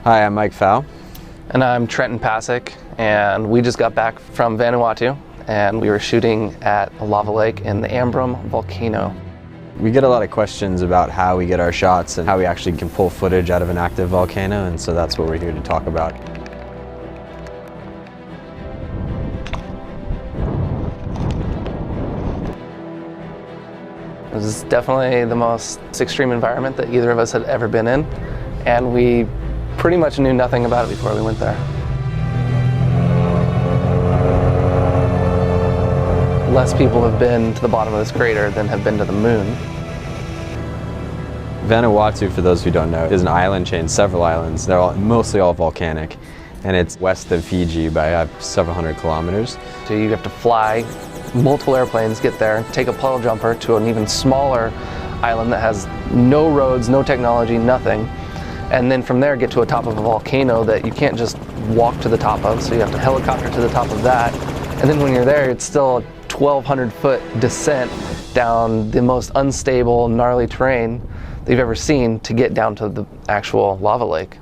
Hi, I'm Mike Pfau. And I'm Trenton Pasic, and we just got back from Vanuatu, and we were shooting at a lava lake in the Marum volcano. We get a lot of questions about how we get our shots and how we actually can pull footage out of an active volcano, and so that's what we're here to talk about. It was definitely the most extreme environment that either of us had ever been in, and we pretty much knew nothing about it before we went there. Less people have been to the bottom of this crater than have been to the moon. Vanuatu, for those who don't know, is an island chain, several islands. They're mostly all volcanic, and it's west of Fiji by several hundred kilometers. So you have to fly multiple airplanes, get there, take a puddle jumper to an even smaller island that has no roads, no technology, nothing. And then from there get to the top of a volcano that you can't just walk to the top of, so you have to helicopter to the top of that. And then when you're there, it's still a 1,200-foot descent down the most unstable, gnarly terrain that you've ever seen to get down to the actual lava lake.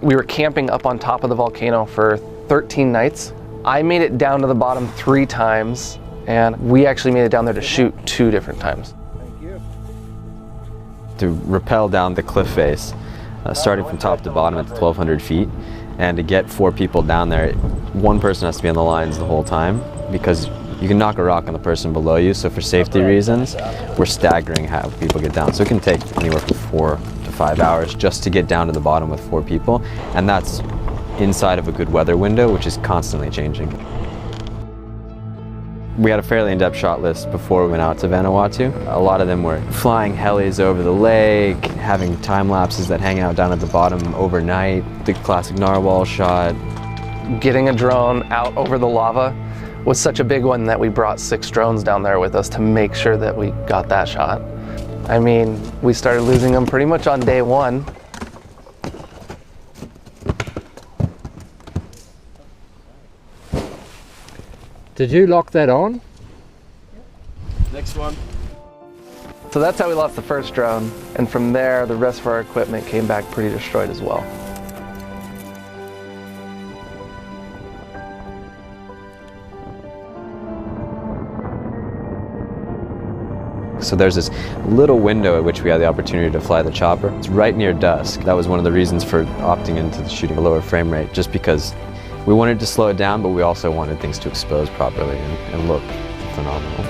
We were camping up on top of the volcano for 13 nights. I made it down to the bottom 3 times, and we actually made it down there to shoot 2 different times. Thank you. To rappel down the cliff face, starting from top to bottom at 1,200 feet, and to get 4 people down there, one person has to be on the lines the whole time, because you can knock a rock on the person below you, so for safety reasons, we're staggering how people get down. So it can take anywhere from 4 to 5 hours just to get down to the bottom with 4 people, and that's inside of a good weather window, which is constantly changing. We had a fairly in-depth shot list before we went out to Vanuatu. A lot of them were flying helis over the lake, having time lapses that hang out down at the bottom overnight, the classic narwhal shot. Getting a drone out over the lava was such a big one that we brought 6 drones down there with us to make sure that we got that shot. I mean, we started losing them pretty much on day 1. Did you lock that on? Next one. So that's how we lost the first drone, and from there the rest of our equipment came back pretty destroyed as well. So there's this little window at which we had the opportunity to fly the chopper. It's right near dusk. That was one of the reasons for opting into shooting a lower frame rate, just because we wanted to slow it down, but we also wanted things to expose properly and look phenomenal.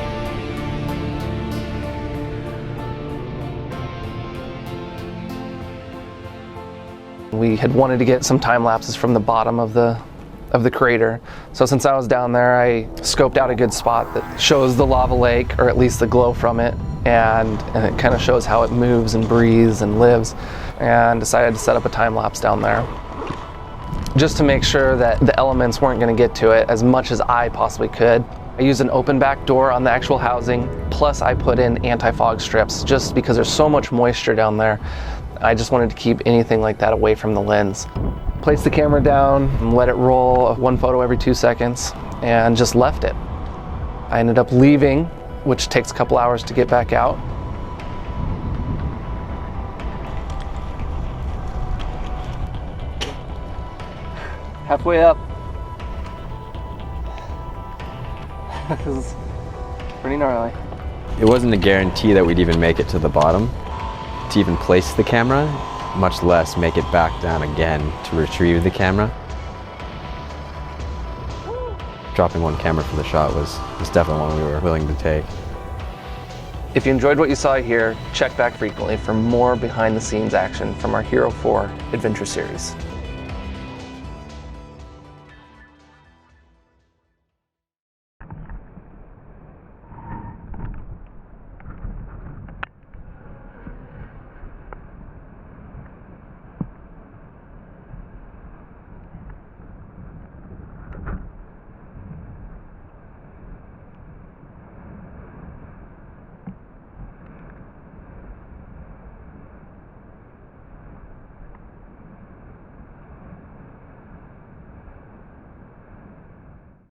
We had wanted to get some time lapses from the bottom of the crater. So since I was down there, I scoped out a good spot that shows the lava lake, or at least the glow from it, and it kind of shows how it moves and breathes and lives, and decided to set up a time lapse down there, just to make sure that the elements weren't going to get to it as much as I possibly could. I used an open back door on the actual housing, plus I put in anti-fog strips just because there's so much moisture down there. I just wanted to keep anything like that away from the lens. Placed the camera down and let it roll 1 photo every 2 seconds and just left it. I ended up leaving, which takes a couple hours to get back out. Halfway up. This is pretty gnarly. It wasn't a guarantee that we'd even make it to the bottom to even place the camera, much less make it back down again to retrieve the camera. Dropping 1 camera for the shot was definitely one we were willing to take. If you enjoyed what you saw here, check back frequently for more behind-the-scenes action from our Hero 4 adventure series.